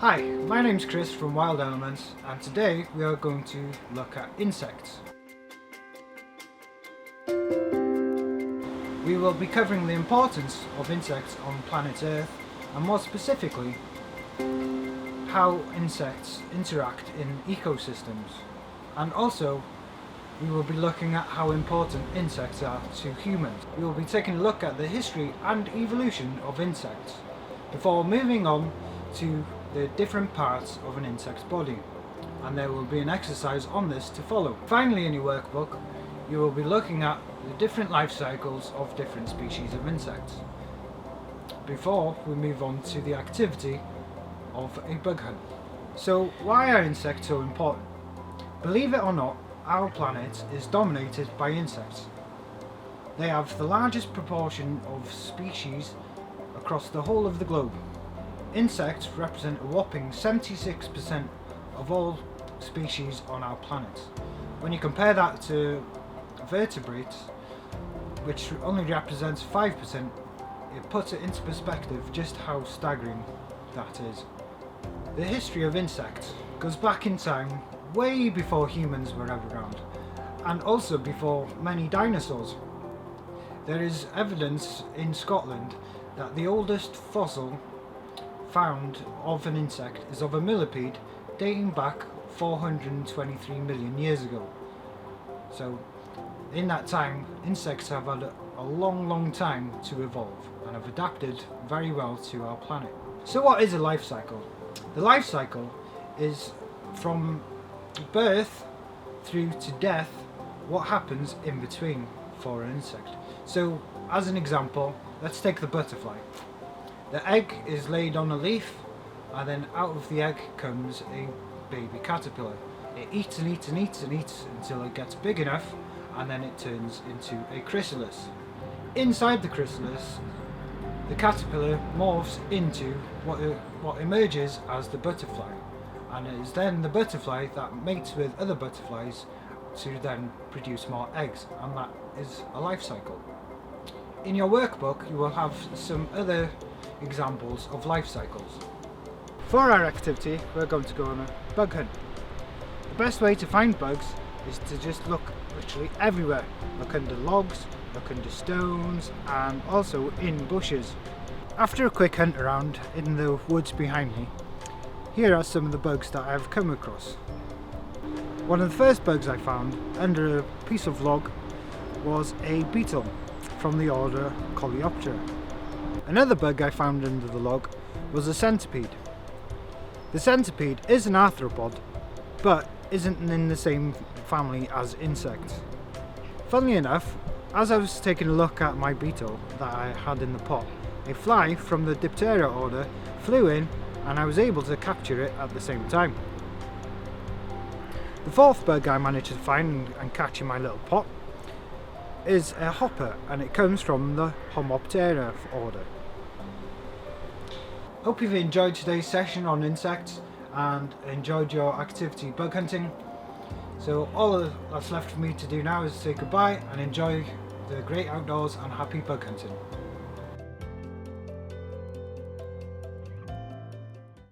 Hi, my name's Chris from Wild Elements, and today we are going to look at insects. We will be covering the importance of insects on planet Earth, and more specifically, how insects interact in ecosystems. And also, we will be looking at how important insects are to humans. We will be taking a look at the history and evolution of insects, before moving on to the different parts of an insect's body, and there will be an exercise on this to follow. Finally, in your workbook, you will be looking at the different life cycles of different species of insects, before we move on to the activity of a bug hunt. So why are insects so important? Believe it or not, our planet is dominated by insects. They have the largest proportion of species across the whole of the globe. Insects represent a whopping 76% of all species on our planet. When you compare that to vertebrates, which only represents 5%, it puts it into perspective just how staggering that is. The history of insects goes back in time, way before humans were ever around, and also before many dinosaurs. There is evidence in Scotland that the oldest fossil found of an insect is of a millipede dating back 423 million years ago. So in that time, insects have had a long time to evolve and have adapted very well to our planet. So what is a life cycle? The life cycle is from birth through to death, what happens in between for an insect. So as an example, let's take the butterfly. The egg is laid on a leaf, and then out of the egg comes a baby caterpillar. It eats and eats and eats and eats until it gets big enough, and then it turns into a chrysalis. Inside the chrysalis, the caterpillar morphs into what emerges as the butterfly, and it is then the butterfly that mates with other butterflies to then produce more eggs, and that is a life cycle. In your workbook, you will have some other examples of life cycles. For our activity, we're going to go on a bug hunt. The best way to find bugs is to just look literally everywhere. Look under logs, look under stones, and also in bushes. After a quick hunt around in the woods behind me, here are some of the bugs that I've come across. One of the first bugs I found under a piece of log was a beetle from the order Coleoptera. Another bug I found under the log was a centipede. The centipede is an arthropod, but isn't in the same family as insects. Funnily enough, as I was taking a look at my beetle that I had in the pot, a fly from the Diptera order flew in, and I was able to capture it at the same time. The fourth bug I managed to find and catch in my little pot is a hopper, and it comes from the Homoptera order. Hope you've enjoyed today's session on insects and enjoyed your activity bug hunting. So all that's left for me to do now is say goodbye and enjoy the great outdoors and happy bug hunting.